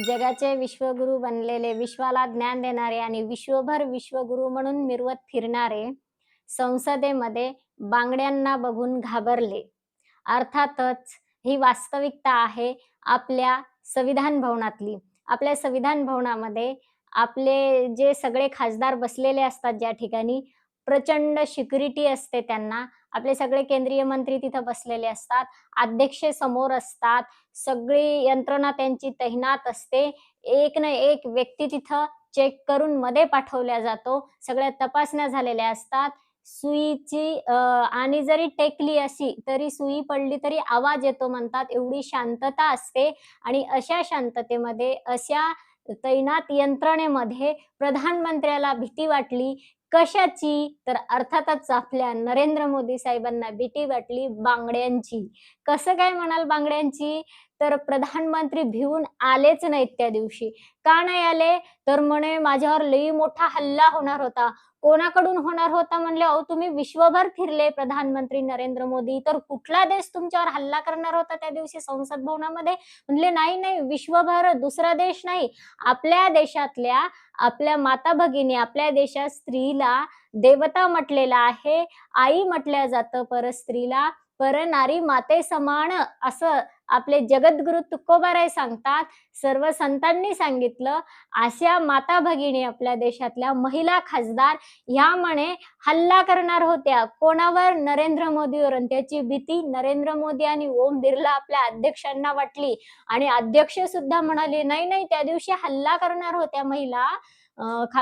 जगाचे विश्वगुरू बनलेले, विश्वाला ज्ञान देणारे आणि विश्वभर विश्वगुरू म्हणून मिरवत फिरणारे, संसदेमध्ये बांगड्यांना बघून घाबरले. अर्थातच ही वास्तविकता आहे आपल्या संविधान भवनातली. आपल्या संविधान भवनामध्ये आपले जे सगळे खासदार बसलेले असतात ज्या ठिकाणी, प्रचंड सिक्युरिटी असते त्यांना. आपले सगळे केंद्रीय मंत्री तिथं बसलेले असतात. अध्यक्ष समोर असतात. सगळी यंत्रणा त्यांची तैनात असते. एक ना एक व्यक्ती तिथं चेक करून मध्ये पाठवला जातो. सगळ्या तपासण्या झालेल्या असतात. सुईची आणि जरी टेकली अशी, तरी सुई पडली तरी आवाज येतो म्हणतात. एवढी शांतता असते आणि अशा शांततेमध्ये, अशा तैनात यंत्रणेमध्ये प्रधानमंत्र्याला भीती वाटली. कशाची? तर अर्थातच आपल्या नरेंद्र मोदी साहेबांना भीती वाटली बांगड्यांची. कसं काय म्हणाल बांगड्यांची? तर प्रधानमंत्री भिवून आलेच नाहीत त्या दिवशी. का नाही आले? तर म्हणे माझ्यावर लई मोठा हल्ला होणार होता. कोणाकडून होणार होता म्हणले, अहो तुम्ही विश्वभर फिरले प्रधानमंत्री नरेंद्र मोदी, तर कुठला देश तुमच्यावर हल्ला करणार होता त्या दिवशी संसद भवनामध्ये? म्हणले नाही, नाही विश्वभर, दुसरा देश नाही. आपल्या देशातल्या, आपल्या माता भगिनी, आपल्या देशात स्त्रीला देवता म्हटलेलं आहे. आई म्हटलं जातं परस्त्रीला. परनारी माते समान असं आपले जगद्गुरु तुकोबाराय सांगतात. सर्व संतांनी सांगितलं. अशा माता भगिनी आपल्या देशातल्या महिला खासदार ह्या म्हणे हल्ला करणार होत्या. कोणावर? नरेंद्र मोदीवर. आणि त्याची भीती नरेंद्र मोदी आणि ओम बिर्ला आपल्या अध्यक्षांना वाटली आणि अध्यक्ष सुद्धा म्हणाले, "नाही, नाही त्या दिवशी हल्ला करणार होत्या महिला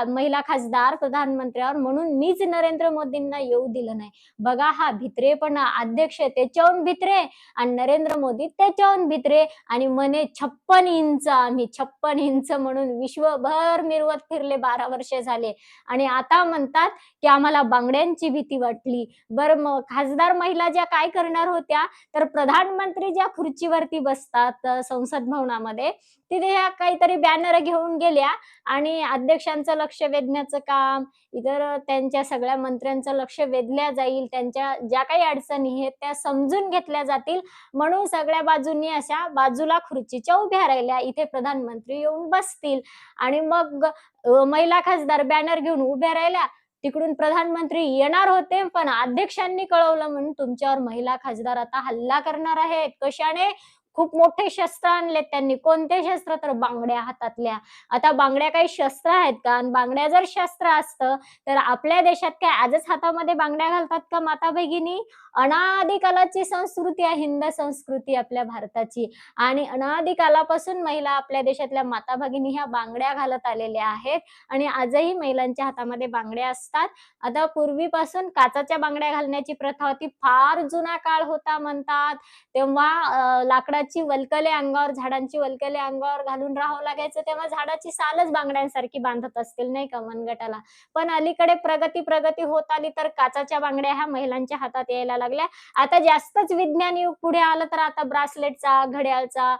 महिला खासदार प्रधानमंत्र्यावर, म्हणून मीच नरेंद्र मोदींना येऊ दिलं नाही." बघा हा भित्रेपणा. अध्यक्ष त्याच्याहून भित्रे आणि नरेंद्र मोदी त्याच्याहून भित्रे आणि म्हणे 56 इंच आम्ही 56 इंच म्हणून विश्वभर मिरवत फिरले 12 वर्षे झाले आणि आता म्हणतात की आम्हाला बांगड्यांची भीती वाटली. बरं मग खासदार महिला ज्या काय करणार होत्या, तर प्रधानमंत्री ज्या खुर्चीवरती बसतात संसद भवनामध्ये, तिथे ह्या काहीतरी बॅनर घेऊन गेल्या आणि अध्यक्षांचं लक्ष वेधण्याचं काम, इतर त्यांच्या सगळ्या मंत्र्यांचं लक्ष वेधल्या जाईल, त्यांच्या ज्या काही अडचणी आहेत त्या समजून घेतल्या जातील म्हणून सगळ्या बाजूंनी अशा बाजूला खुर्चीच्या उभ्या राहिल्या. इथे प्रधानमंत्री येऊन बसतील आणि मग महिला खासदार बॅनर घेऊन उभ्या राहिल्या. तिकडून प्रधानमंत्री येणार होते, पण अध्यक्षांनी कळवलं म्हणून तुमच्यावर महिला खासदार आता हल्ला करणार आहेत. कशाने? खूप मोठे शस्त्र आणलेत त्यांनी. कोणते शस्त्र? तर बांगड्या हातातल्या. आता बांगड्या काही शस्त्र आहेत का? आणि बांगड्या जर शस्त्र असतं, तर आपल्या देशात काय आजच हातामध्ये बांगड्या घालतात का माता भगिनी? अनादी कालाची संस्कृती आहे, हिंद संस्कृती आपल्या भारताची आणि अनादी कालापासून महिला आपल्या देशातल्या माता भगिनी ह्या बांगड्या घालत आलेल्या आहेत आणि आजही महिलांच्या हातामध्ये बांगड्या असतात. आता पूर्वीपासून काचेच्या बांगड्या घालण्याची प्रथा होती. फार जुना काळ होता म्हणतात. तेव्हा लाकडाची वल्कले अंगावर, झाडांची वल्कले अंगावर घालून राहावं लागायचं. तेव्हा झाडाची सालच बांगड्यांसारखी बांधत असतील नाही का मनगटाला. पण अलीकडे प्रगती होत आली तर काचेच्या बांगड्या ह्या महिलांच्या हातात यायला लागल्या. आता जास्तच विज्ञान युग पुढे आलं तर आता ब्रासलेटचा, घड्याळचा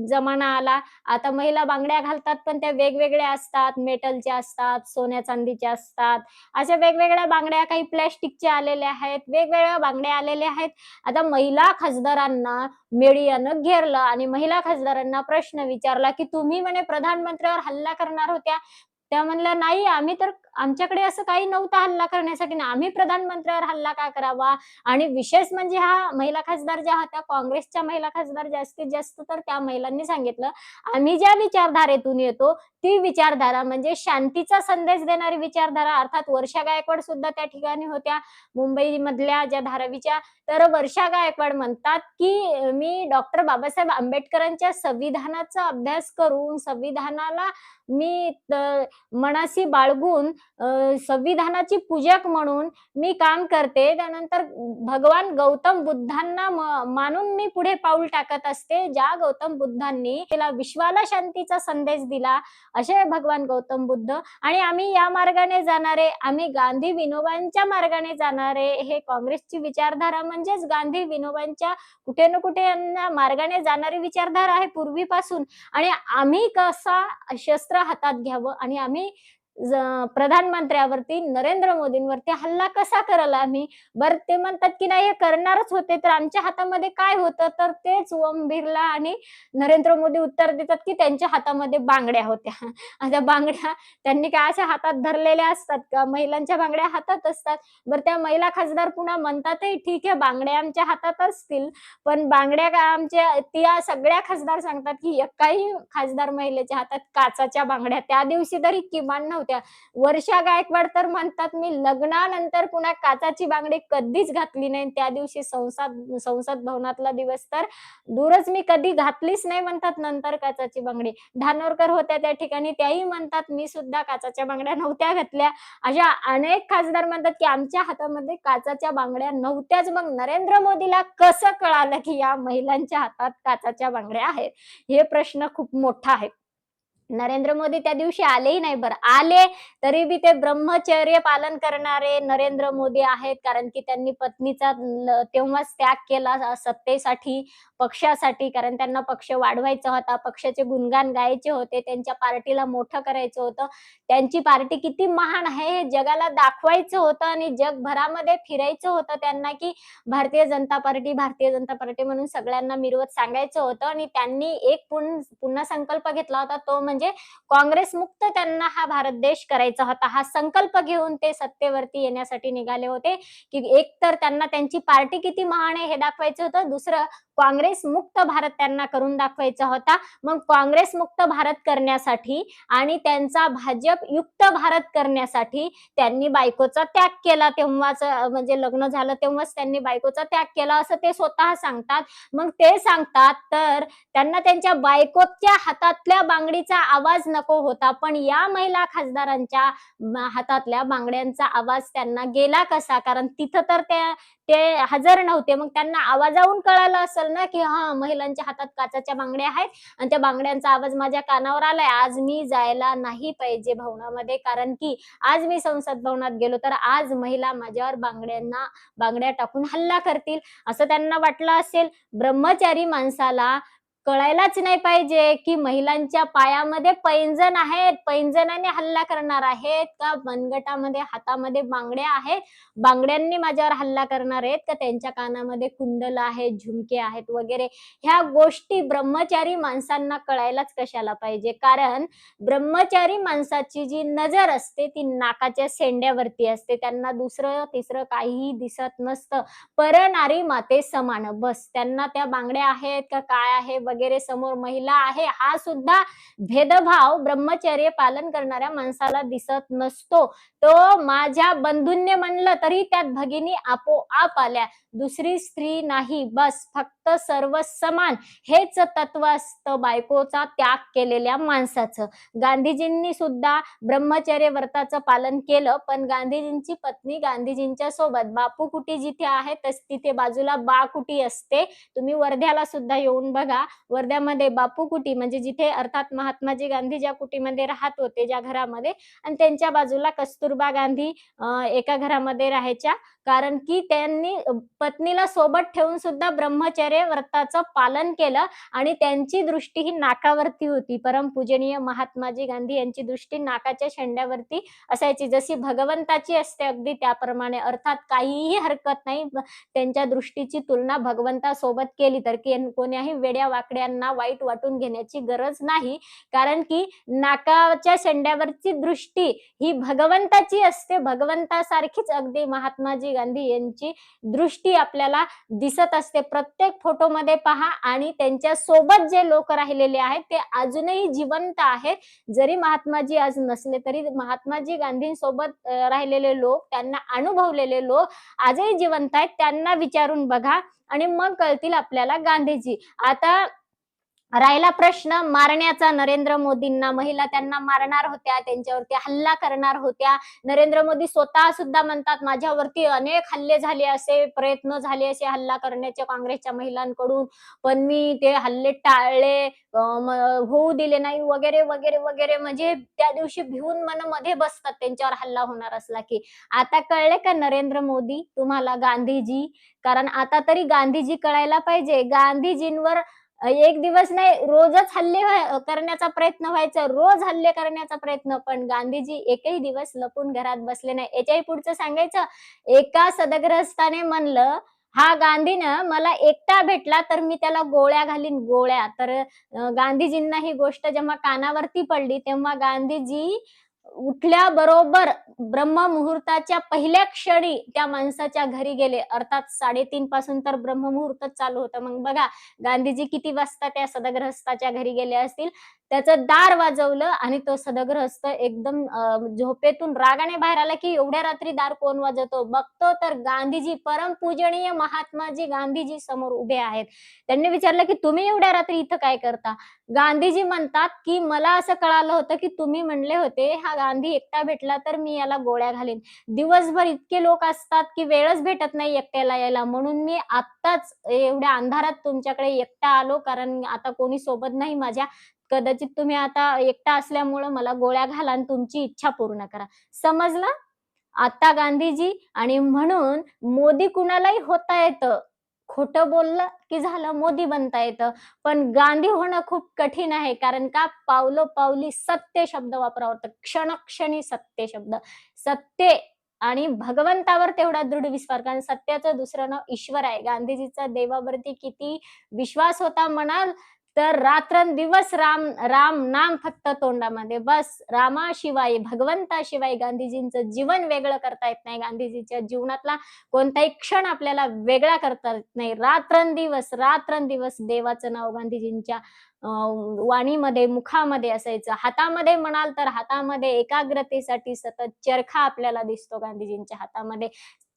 जमाना आला. आता महिला बांगड्या घालतात पण त्या वेगवेगळ्या असतात. मेटलच्या असतात, सोन्या चांदीच्या असतात. अशा वेगवेगळ्या बांगड्या, काही प्लास्टिकच्या आलेल्या आहेत, वेगवेगळ्या बांगड्या आलेल्या आहेत. आता महिला खासदारांना मीडियानं घेरलं आणि महिला खासदारांना प्रश्न विचारला, की तुम्ही म्हणे प्रधानमंत्र्यावर हल्ला करणार होत्या. त्या म्हणल्या, "नाही, आम्ही तर आमच्याकडे असं काही नव्हतं हल्ला करण्यासाठी ना. आम्ही प्रधानमंत्र्यावर हल्ला का करावा?" आणि विशेष म्हणजे ह्या महिला खासदार ज्या होत्या, काँग्रेसच्या महिला खासदार जास्तीत जास्त, तर त्या महिलांनी सांगितलं, "आम्ही ज्या विचारधारेतून येतो, ती विचारधारा म्हणजे शांतीचा संदेश देणारी विचारधारा." अर्थात वर्षा गायकवाड सुद्धा त्या ठिकाणी होत्या, मुंबईमधल्या ज्या धारावीच्या. तर वर्षा गायकवाड म्हणतात, की "मी डॉक्टर बाबासाहेब आंबेडकरांच्या संविधानाचा अभ्यास करून, संविधानाला मी मनाशी बाळगून, संविधानाची पूजक म्हणून मी काम करते. त्यानंतर भगवान गौतम बुद्धांना मानून मी पुढे पाऊल टाकत असते. ज्या गौतम बुद्धांनी तिला विश्वाला शांतीचा संदेश दिला, असे भगवान गौतम बुद्ध. आणि आम्ही या मार्गाने जाणारे, आम्ही गांधी विनोबांच्या मार्गाने जाणारे." हे काँग्रेसची विचारधारा म्हणजेच गांधी विनोबांच्या कुठे ना कुठे यांना मार्गाने जाणारी विचारधारा आहे पूर्वीपासून. आणि आम्ही कसा शस्त्र हातात घ्यावं आणि आम्ही प्रधानमंत्र्यावरती नरेंद्र मोदींवरती हल्ला कसा कराल आम्ही? बरं ते म्हणतात की नाही हे करणारच होते, तर आमच्या हातामध्ये काय होतं? तर तेच ओम बिर्ला आणि नरेंद्र मोदी उत्तर देतात की त्यांच्या हातामध्ये बांगड्या होत्या. आता बांगड्या त्यांनी काय अशा हातात धरलेल्या असतात का? महिलांच्या बांगड्या हातात असतात. बरं त्या महिला खासदार पुन्हा म्हणतातही ठीक आहे बांगड्या आमच्या हातात असतील, पण बांगड्या काय आमच्या त्या सगळ्या खासदार सांगतात की एकाही खासदार महिलेच्या हातात काचेच्या बांगड्या त्या दिवशी तरी किमान नव्हत्या. वर्षा गायकवाड तर म्हणतात, "मी लग्नानंतर पुन्हा काचेची बांगडी कधीच घातली नाही. त्या दिवशी संसद भवनातला दिवस तर दूरच मी कधी घातलीच नाही" म्हणतात नंतर काचेची बांगडी. धानोरकर होत्या त्या ठिकाणी त्याही म्हणतात, "मी सुद्धा काचेच्या बांगड्या नव्हत्या घातल्या." अशा अनेक खासदार म्हणतात, की आमच्या हातामध्ये काचेच्या बांगड्या नव्हत्याच. मग नरेंद्र मोदीला कसं कळालं, की या महिलांच्या हातात काचेच्या बांगड्या आहेत? हे प्रश्न खूप मोठा आहे. नरेंद्र मोदी त्या दिवशी आलेही नाही बरं. आले तरी बी ते ब्रह्मचर्य पालन करणारे नरेंद्र मोदी आहेत. कारण की त्यांनी पत्नीचा तेव्हाच त्याग केला सत्तेसाठी, पक्षासाठी. कारण त्यांना पक्ष वाढवायचा होता, पक्षाचे गुणगान गायचे होते, त्यांच्या पार्टीला मोठं करायचं होतं. त्यांची पार्टी किती महान आहे हे जगाला दाखवायचं होतं आणि जगभरामध्ये फिरायचं होतं त्यांना, की भारतीय जनता पार्टी, भारतीय जनता पार्टी म्हणून सगळ्यांना मिरवत सांगायचं होतं आणि त्यांनी एक पुन्हा संकल्प घेतला होता तो म्हणजे काँग्रेसमुक्त त्यांना हा भारत देश करायचा होता. हा संकल्प घेऊन ते सत्तेवरती येण्यासाठी निघाले होते, की एक तर त्यांना त्यांची पार्टी किती महान आहे हे दाखवायचं होतं. दुसरं काँग्रेसमुक्त भारत त्यांना करून दाखवायचा होता. मग काँग्रेसमुक्त भारत करण्यासाठी आणि त्यांचा भाजप युक्त भारत करण्यासाठी त्यांनी बायकोचा त्याग केला तेव्हाच म्हणजे लग्न झालं तेव्हाच त्यांनी बायकोचा त्याग केला असं ते स्वतः सांगतात. मग ते सांगतात तर त्यांना त्यांच्या बायकोच्या हातातल्या बांगडीचा आवाज नको होता, पण या महिला खासदारांच्या हातातल्या बांगड्यांचा आवाज त्यांना गेला कसा? कारण तिथं तर ते हजर नव्हते. मग त्यांना आवाजावरून कळालं असेल ना, की हां, महिलांच्या हातात काचेच्या बांगड्या आहेत आणि त्या बांगड्यांचा आवाज माझ्या कानावर आलाय. आज मी जायला नाही पाहिजे भवनामध्ये, कारण की आज मी संसद भवनात गेलो तर आज महिला माझ्यावर बांगड्या टाकून हल्ला करतील, असं त्यांना वाटलं असेल. ब्रह्मचारी माणसाला कळायलाच नाही पाहिजे, की महिलांच्या पायामध्ये पैंजण आहेत, पैंजणाने हल्ला करणार आहेत का मनगटामध्ये, हातामध्ये बांगड्या आहेत, बांगड्यांनी माझ्यावर हल्ला करणार आहेत का त्यांच्या कानामध्ये कुंडल आहेत, झुमके आहेत वगैरे. ह्या गोष्टी ब्रह्मचारी माणसांना कळायलाच कशाला पाहिजे. कारण ब्रह्मचारी माणसाची जी नजर असते ती नाकाच्या शेंड्यावरती असते. त्यांना दुसरं-तिसरं काहीही दिसत नसतं. नारी माते समान. बस त्यांना त्या बांगड्या आहेत का काय आहे वगैरे समोर महिला आहे हा सुद्धा भेदभाव ब्रह्मचर्य पालन करणाऱ्या माणसाला दिसत नसतो. तो माझ्या बंधूंनी म्हणलं तरी त्यात भगिनी आपोआप आल्या. दुसरी स्त्री नाही. बस फक्त सर्व समान हेच तत्व असतं बायकोचा त्याग केलेल्या माणसाचं. गांधीजींनी सुद्धा ब्रह्मचर्य व्रताचं पालन केलं, पण गांधीजींची पत्नी गांधीजींच्या सोबत बापू कुटी जिथे आहे तिथे बाजूला बा कुटी असते. तुम्ही वर्ध्याला सुद्धा येऊन बघा. वर्ध्यामध्ये बापू कुटी म्हणजे जिथे अर्थात महात्माजी गांधी ज्या कुटीमध्ये राहत होते, ज्या घरामध्ये आणि त्यांच्या बाजूला कस्तुरबा गांधी एका घरामध्ये राहायच्या. कारण की त्यांनी पत्नीला सोबत ठेवून सुद्धा ब्रह्मचर्य व्रताचं पालन केलं आणि त्यांची दृष्टी ही नाकावरती होती. परमपूजनीय महात्माजी गांधी यांची दृष्टी नाकाच्या शेंड्यावरती असायची. जशी भगवंताची असते अगदी त्याप्रमाणे. अर्थात काहीही हरकत नाही. त्यांच्या दृष्टीची तुलना भगवंतासोबत केली तर कोण्याही वेड्या-वाकड्यांना वाईट वाटून घेण्याची गरज नाही. कारण की नाकाच्या शेंड्यावरची दृष्टी ही भगवंताची असते. भगवंतासारखीच अगदी महात्माजी गांधी यांची दृष्टी आपल्याला दिसत असते. प्रत्येक फोटोमध्ये पहा आणि त्यांच्या सोबत जे लोक राहिलेले आहेत ते अजूनही जिवंत आहेत. जरी महात्माजी आज नसले तरी महात्माजी गांधींसोबत राहिलेले लोक, त्यांना अनुभवलेले लोक आजही जिवंत आहेत. त्यांना विचारून बघा आणि मग कळतील आपल्याला गांधीजी. आता राहिला प्रश्न मारण्याचा नरेंद्र मोदींना. महिला त्यांना मारणार होत्या, त्यांच्यावरती हल्ला करणार होत्या. नरेंद्र मोदी स्वतः सुद्धा म्हणतात, माझ्यावरती अनेक हल्ले झाले असे, प्रयत्न झाले असे हल्ला करण्याचे काँग्रेसच्या महिलांकडून, पण मी ते हल्ले टाळले, होऊ दिले नाही वगैरे, वगैरे, वगैरे. म्हणजे त्या दिवशी भिवून मध्ये बसतात त्यांच्यावर हल्ला होणार असला की. आता कळले का नरेंद्र मोदी तुम्हाला गांधीजी? कारण आता तरी गांधीजी कळायला पाहिजे. गांधीजींवर एक दिवस नाही, रोजच हल्ले करण्याचा प्रयत्न व्हायचा, रोज हल्ले करण्याचा प्रयत्न. पण गांधीजी एकही दिवस लपून घरात बसले नाही. याच्याही पुढचं सांगायचं, एका सदग्रस्ताने म्हणलं, "हा गांधी ना मला एकटा भेटला तर मी त्याला गोळ्या घालीन, गोळ्या." तर गांधीजींना ही गोष्ट जेव्हा कानावरती पडली, तेव्हा गांधीजी उठल्याबरोबर ब्रह्ममुहूर्ताच्या पहिल्या क्षणी त्या माणसाच्या घरी गेले. अर्थात 3:30 पासून तर ब्रह्ममुहूर्तच चालू होतं. मग बघा गांधीजी किती वाजता त्या सदगृहस्थाच्या घरी गेले असतील. त्याचं दार वाजवलं आणि तो सदगृहस्थ एकदम झोपेतून रागाने बाहेर आला, की एवढ्या रात्री दार कोण वाजवतो? बघतो तर गांधीजी, परमपूजनीय महात्माजी गांधीजी समोर उभे आहेत. त्यांनी विचारलं, की "तुम्ही एवढ्या रात्री इथं काय करता?" गांधीजी म्हणतात, की "मला असं कळालं होतं, की तुम्ही म्हणले होते, हा गांधी एकटा भेटला तर मी याला गोळ्या घालीन. दिवसभर इतके लोक असतात, की वेळच भेटत नाही एकट्याला यायला. म्हणून मी आत्ताच एवढ्या अंधारात तुमच्याकडे एकटा आलो, कारण आता कोणी सोबत नाही माझ्या. कदाचित तुम्ही आता एकटा असल्यामुळं मला गोळ्या घाला आणि तुमची इच्छा पूर्ण करा." समजलं? आता गांधीजी आणि म्हणून मोदी कुणालाही होता येतं. खोटं बोललं की झालं मोदी बनता येतं. पण गांधी होणं खूप कठीण आहे. कारण का पावलोपावली सत्य शब्द वापरावा लागतो. क्षणोक्षणी सत्य शब्द. सत्य आणि भगवंतावर तेवढा दृढ विश्वास. कारण सत्याचं दुसरं नाव ईश्वर आहे. गांधीजीचा देवावरती किती विश्वास होता म्हणाल तर रात्रंदिवस राम राम नाम फक्त तोंडामध्ये. बस रामाशिवाय, भगवंताशिवाय गांधीजींचं जीवन वेगळं करता येत नाही. गांधीजीच्या जीवनातला कोणताही क्षण आपल्याला वेगळा करता येत नाही. रात्रंदिवस, रात्रंदिवस देवाचं नाव गांधीजींच्या वाणीमध्ये, मुखामध्ये असायचं. हातामध्ये म्हणाल तर हातामध्ये एकाग्रतेसाठी सतत चरखा आपल्याला दिसतो गांधीजींच्या हातामध्ये.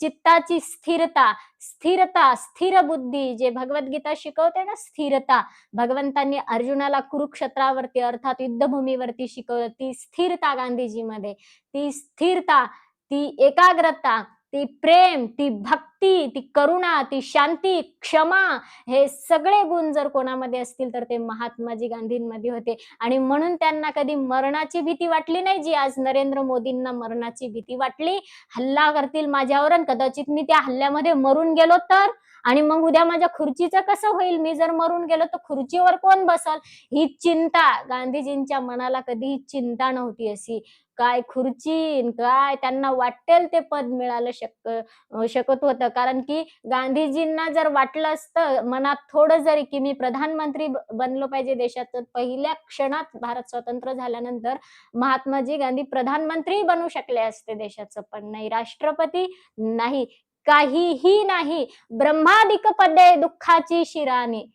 चित्ताची स्थिरता, स्थिरता, स्थिर बुद्धी जे भगवद्गीता शिकवते ना स्थिरता. भगवंतांनी अर्जुनाला कुरुक्षेत्रावरती अर्थात युद्धभूमीवरती शिकवलं. ती स्थिरता गांधीजीमध्ये. ती स्थिरता, ती एकाग्रता, ती प्रेम, ती भक्ती, ती करुणा, ती शांती, क्षमा हे सगळे गुण जर कोणामध्ये असतील तर ते महात्माजी गांधींमध्ये होते. आणि म्हणून त्यांना कधी मरणाची भीती वाटली नाही, जी आज नरेंद्र मोदींना मरणाची भीती वाटली. हल्ला करतील माझ्यावर आणि कदाचित मी त्या हल्ल्यामध्ये मरून गेलो तर? आणि मग उद्या माझ्या खुर्चीचं कसं होईल? मी जर मरून गेलो तर खुर्चीवर कोण बसल? ही चिंता गांधीजींच्या मनाला कधीही चिंता नव्हती अशी. काय खुर्ची न काय त्यांना वाटेल ते पद मिळालं शकत होतं. कारण की गांधीजींना जर वाटलं असतं मनात थोडं जरी, की मी प्रधानमंत्री बनलो पाहिजे देशाचं, पहिल्या क्षणात भारत स्वतंत्र झाल्यानंतर महात्माजी गांधी प्रधानमंत्री बनू शकले असते देशाचं. पण नाही, राष्ट्रपती नाही, काहीही नाही. ब्रह्मादिक पदे दुःखाची शिरानी.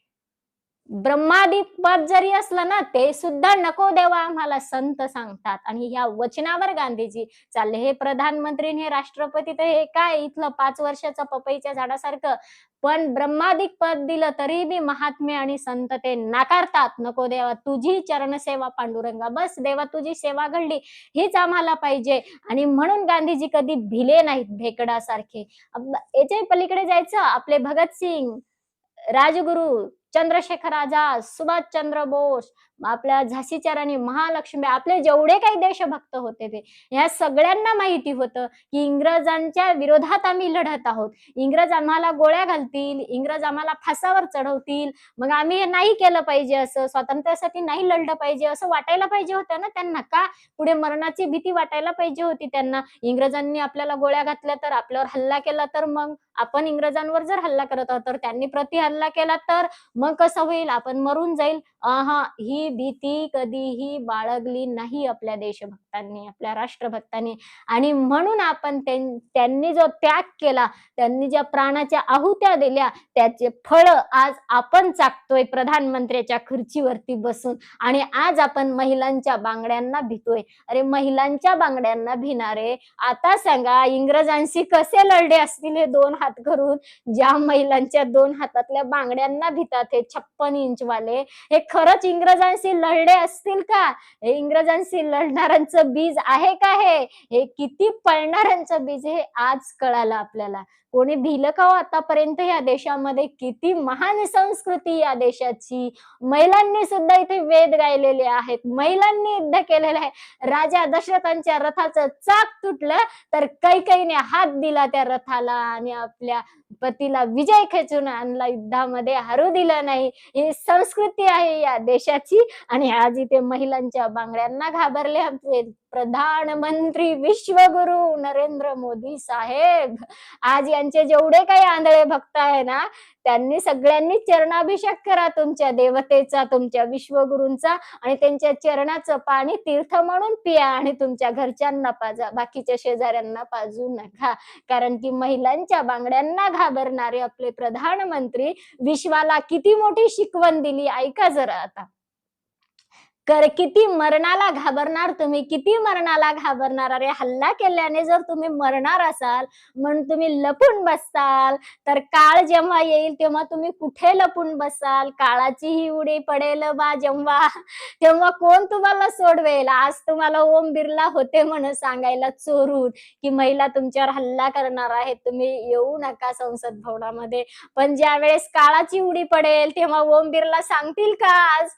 ब्रह्मादिक पद जरी असलं ना, ते सुद्धा नको देवा आम्हाला संत सांगतात. आणि ह्या वचनावर गांधीजी चालले. हे प्रधानमंत्री आणि हे राष्ट्रपती तर हे काय इथलं 5 वर्षाचं पपईच्या झाडासारखं. पण ब्रह्मादिक पद दिलं तरी बी महात्मे आणि संत ते नाकारतात. नको देवा तुझी चरणसेवा पांडुरंगा. बस देवा तुझी सेवा घडली हीच आम्हाला पाहिजे. आणि म्हणून गांधीजी कधी भिले नाहीत भेकडासारखे. याच्याही पलीकडे जायचं आपले भगतसिंग, राजगुरू, चंद्रशेखर आझाद, सुभाषचंद्र बोस, आपल्या झाशीच्या राणी महालक्ष्मी, आपले जेवढे काही देशभक्त होते ते, ह्या सगळ्यांना माहिती होतं, की इंग्रजांच्या विरोधात आम्ही लढत आहोत. इंग्रज आम्हाला गोळ्या घालतील, इंग्रज आम्हाला फासावर चढवतील. मग आम्ही हे नाही केलं पाहिजे, असं स्वातंत्र्यासाठी नाही लढलं पाहिजे असं वाटायला पाहिजे होतं ना त्यांना. का पुढे मरणाची भीती वाटायला पाहिजे होती त्यांना. इंग्रजांनी आपल्याला गोळ्या घातल्या तर, आपल्यावर हल्ला केला तर, मग आपण इंग्रजांवर जर हल्ला करत आहोत तर त्यांनी प्रति हल्ला केला तर मग कसं होईल? आपण मरून जाईल. ही भीती कधीही बाळगली नाही आपल्या देशभक्तांनी, आपल्या राष्ट्रभक्तांनी. आणि म्हणून आपण त्यांनी जो त्याग केला, त्यांनी ज्या प्राणाच्या आहुत्या दिल्या, त्याचे फळ आज आपण चाकतोय प्रधानमंत्र्याच्या खुर्चीवरती बसून. आणि आज आपण महिलांच्या बांगड्यांना भितोय. अरे महिलांच्या बांगड्यांना भिणारे, आता सांगा इंग्रजांशी कसे लढले असतील हे 2 हात करून? ज्या महिलांच्या 2 हातातल्या बांगड्यांना भितात हे 56 इंच वाले, हे खरंच इंग्रजांशी इंग्रजांशी लढले असतील का? हे इंग्रजांशी लढणाऱ्यांचं बीज आहे का हे? हे किती पळणाऱ्यांचं बीज हे आज कळालं आपल्याला. कोणी दिलं का हो आतापर्यंत या देशामध्ये? किती महान संस्कृती या देशाची. महिलांनी सुद्धा इथे वेद गायलेले आहेत. महिलांनी युद्ध केलेलं आहे. राजा दशरथांच्या रथाचं चाक तुटलं तर कैकेयीने हात दिला त्या रथाला आणि आपल्या पतीला विजय खेचून आणला, युद्धामध्ये हरू दिलं नाही. ही संस्कृती आहे या देशाची आणि आज इथे महिलांच्या बांगड्यांना घाबरले आमचे प्रधानमंत्री विश्वगुरु नरेंद्र मोदी साहेब. आज यांचे जेवढे काही आंधळे भक्त आहे ना, त्यांनी सगळ्यांनी चरणाभिषेक करा तुमच्या देवतेचा, तुमच्या विश्वगुरूंचा आणि त्यांच्या चरणाचं पाणी तीर्थ म्हणून पिया आणि तुमच्या घरच्यांना पाजा, बाकीच्या शेजाऱ्यांना पाजू नका. कारण की महिलांच्या बांगड्यांना घाबरणारे आपले प्रधानमंत्री विश्वाला किती मोठी शिकवण दिली ऐका जरा आता. किती मरणाला घाबरणार तुम्ही, किती मरणाला घाबरणार. अरे हल्ला केल्याने जर तुम्ही मरणार असाल म्हणून तुम्ही लपून बसताल, तर काळ जेव्हा येईल तेव्हा तुम्ही कुठे लपून बसाल? काळाचीही उडी पडेल बा जेव्हा, तेव्हा कोण तुम्हाला सोडवेल? आज तुम्हाला ओम बिर्ला होते म्हणून सांगायला चोरून की महिला तुमच्यावर हल्ला करणार आहेत, तुम्ही येऊ नका संसद भवनामध्ये. पण ज्या वेळेस काळाची उडी पडेल तेव्हा ओम बिर्ला सांगतील का आज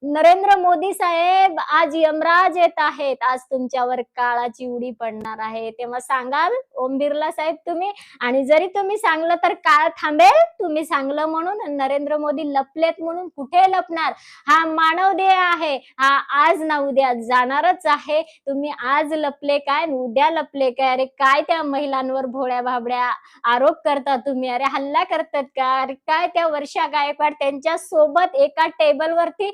नरेंद्र मोदी साहेब आज यमराज येत आहेत, आज तुमच्यावर काळाची उडी पडणार आहे, तेव्हा सांगाल ओम बिर्ला साहेब तुम्ही? आणि जरी तुम्ही सांगलं तर काळ थांबेल? तुम्ही सांगलं म्हणून नरेंद्र मोदी लपलेत म्हणून कुठे लपणार? हा मानव देह आहे, हा आज ना उद्या जाणारच आहे. तुम्ही आज लपले काय उद्या लपले काय? अरे काय त्या महिलांवर भोळ्या भाबड्या आरोप करता तुम्ही? अरे हल्ला करतात का? अरे काय त्या वर्षा गायकवाड त्यांच्या सोबत एका टेबलवरती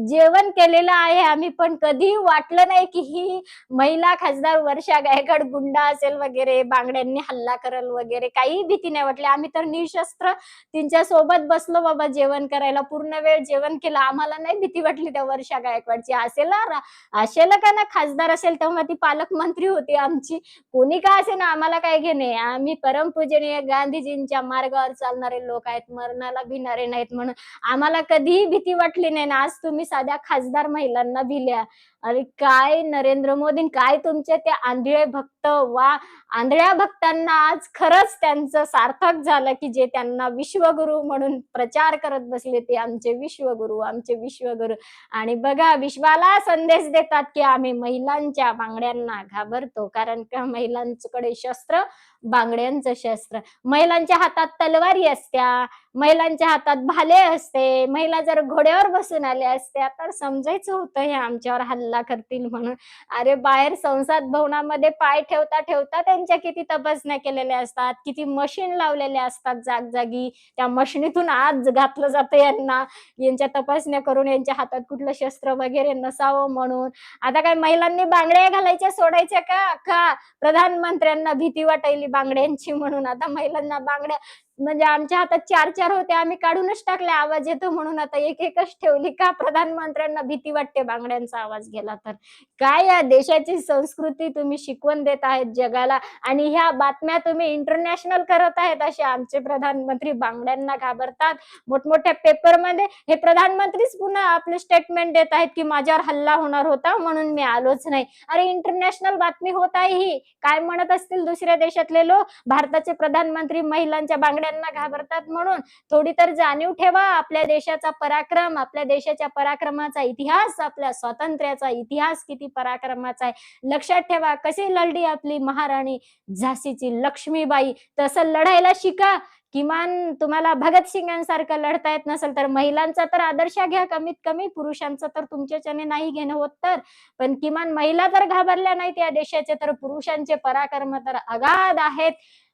जेवण केलेलं आहे आम्ही, पण कधी वाटलं नाही की ही महिला खासदार वर्षा गायकवाड गुंडा असेल वगैरे, बांगड्यांनी हल्ला करल वगैरे, काही भीती नाही वाटली. आम्ही तर निशस्त्र त्यांच्या सोबत बसलो बाबा जेवण करायला, पूर्ण वेळ जेवण केलं, आम्हाला नाही भीती वाटली त्या वर्षा गायकवाडची. असेल का ना खासदार असेल तेव्हा ती पालकमंत्री होती आमची, कोणी का असे ना आम्हाला काय घेणे. आम्ही परमपूजनीय गांधीजींच्या मार्गावर चालणारे लोक आहेत, मरणाला भिणारे नाहीत म्हणून आम्हाला कधीही भीती वाटली नाही ना. आज तुम्ही साध्या खासदार महिलांना भिल्या. अरे काय नरेंद्र मोदी, काय तुमचे ते आंधळे भक्त, वा आंधळ्या भक्तांना आज खरंच त्यांचं सार्थक झालं की जे त्यांना विश्वगुरु म्हणून प्रचार करत बसले ते आमचे विश्वगुरु, आमचे विश्वगुरु. आणि बघा विश्वाला संदेश देतात की आम्ही महिलांच्या बांगड्यांना घाबरतो, कारण का महिलांकडे शस्त्र, बांगड्यांचं शस्त्र. महिलांच्या हातात तलवारी असत्या, महिलांच्या हातात भाले असते, महिला जर घोड्यावर बसून आल्या असत्या तर समजायचं होतं हे आमच्यावर हल्ला करतील म्हणून. अरे बाहेर संसद भवनामध्ये पाय ठेवता ठेवता त्यांच्या किती तपासण्या केलेल्या असतात, किती मशीन लावलेल्या असतात जागजागी, त्या मशिनीतून आत घातलं जातं यांना, यांच्या तपासण्या करून यांच्या हातात कुठलं शस्त्र वगैरे नसावं म्हणून. आता काय महिलांनी बांगड्या घालायच्या सोडायच्या का? का प्रधानमंत्र्यांना भीती वाटायली बांगड्यांची म्हणून आता महिलांना बांगड्या, म्हणजे आमच्या हातात 4-4 होत्या, आम्ही काढूनच टाकल्या, आवाज येतो म्हणून आता एक-एकच ठेवली. का प्रधानमंत्र्यांना भीती वाटते बांगड्यांचा आवाज गेला तर? काय या देशाची संस्कृती तुम्ही शिकवण देत आहेत जगाला आणि ह्या बातम्या तुम्ही इंटरनॅशनल करत आहेत. असे आमचे प्रधानमंत्री बांगड्यांना घाबरतात, मोठमोठ्या पेपरमध्ये हे प्रधानमंत्रीच पुन्हा आपले स्टेटमेंट देत आहेत की माझ्यावर हल्ला होणार होता म्हणून मी आलोच नाही. अरे इंटरनॅशनल बातमी होत आहे ही. काय म्हणत असतील दुसऱ्या देशातले लोक, भारताचे प्रधानमंत्री महिलांच्या बांगड्यांना घाबरतात म्हणून? थोडी तर जाणीव ठेवा आपल्या देशाचा पराक्रम, आपल्या देशाच्या पराक्रमाचा इतिहास, आपल्या स्वातंत्र्याचा इतिहास किती पराक्रमाचा आहे. लक्षात ठेवा कशी लढली आपली महाराणी झाशीची लक्ष्मीबाई, तसं लढायला शिका. किमान तुम्हाला भगतसिंगांसारखं लढता येत नसेल तर महिलांचा तर आदर्श घ्या कमीत कमी. पुरुषांचा तर तुमच्याच्याने नाही घेणं होत तर, पण किमान महिला तर घाबरल्या नाहीत या देशाचे, तर पुरुषांचे पराक्रम तर अगाध आहेत.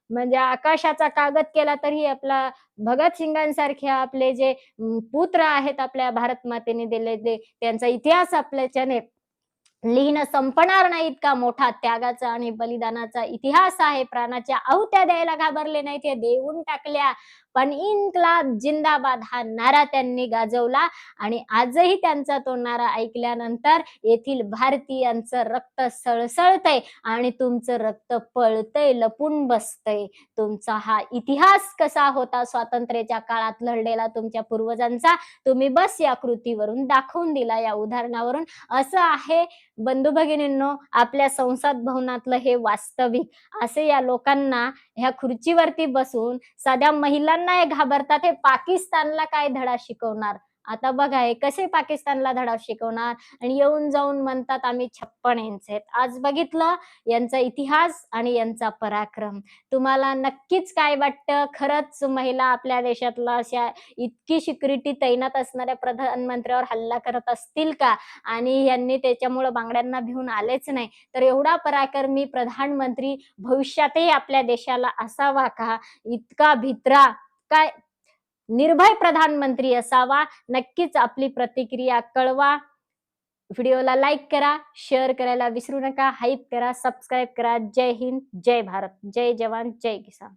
म्हणजे आकाशाचा कागद केला तरी आपला भगतसिंगांसारखे आपले जे पुत्र आहेत आपल्या भारत मातेने दिलेले, त्यांचा इतिहास आपल्याच्याने लिहिणं संपणार नाही. इतका मोठा त्यागाचा आणि बलिदानाचा इतिहास आहे. प्राणाच्या आहुत्या द्यायला घाबरले नाहीत, हे देऊन टाकल्या. पण इन्कलाब जिंदाबाद हा नारा त्यांनी गाजवला आणि आजही त्यांचा तो नारा ऐकल्यानंतर येथील भारतीयांचं रक्त सळसळतंय आणि तुमचं रक्त पळतंय, लपून बसतंय. तुमचा हा इतिहास कसा होता स्वातंत्र्याच्या काळात लढलेला तुमच्या पूर्वजांचा, तुम्ही बस या कृतीवरून दाखवून दिला, या उदाहरणावरून. असं आहे बंधू भगिनींनो, आपल्या संसद भवनातलं हे वास्तविक. असे या लोकांना ह्या खुर्चीवरती बसून साध्या महिलांना हे घाबरतात, हे पाकिस्तानला काय धडा शिकवणार? आता बघा हे कसे पाकिस्तानला धडा शिकवणार आणि येऊन जाऊन म्हणतात आम्ही 56 इंच आहेत. आज बघितलं यांचा इतिहास आणि यांचा पराक्रम. तुम्हाला नक्कीच काय वाटतं? खरंच महिला आपल्या देशातला अशा इतकी सिक्युरिटी तैनात असणाऱ्या प्रधानमंत्र्यावर हल्ला करत असतील का? आणि यांनी त्याच्यामुळं बांगड्यांना भिवून आलेच नाही. तर एवढा पराक्रमी प्रधानमंत्री भविष्यातही आपल्या देशाला असावा का? इतका भित्रा काय निर्भय प्रधानमंत्री असावा? नक्कीच आपली प्रतिक्रिया कळवा. व्हिडिओला लाईक करा, शेअर करायला विसरू नका, हाईप करा, सबस्क्राईब करा. जय हिंद, जय भारत, जय जवान, जय किसान.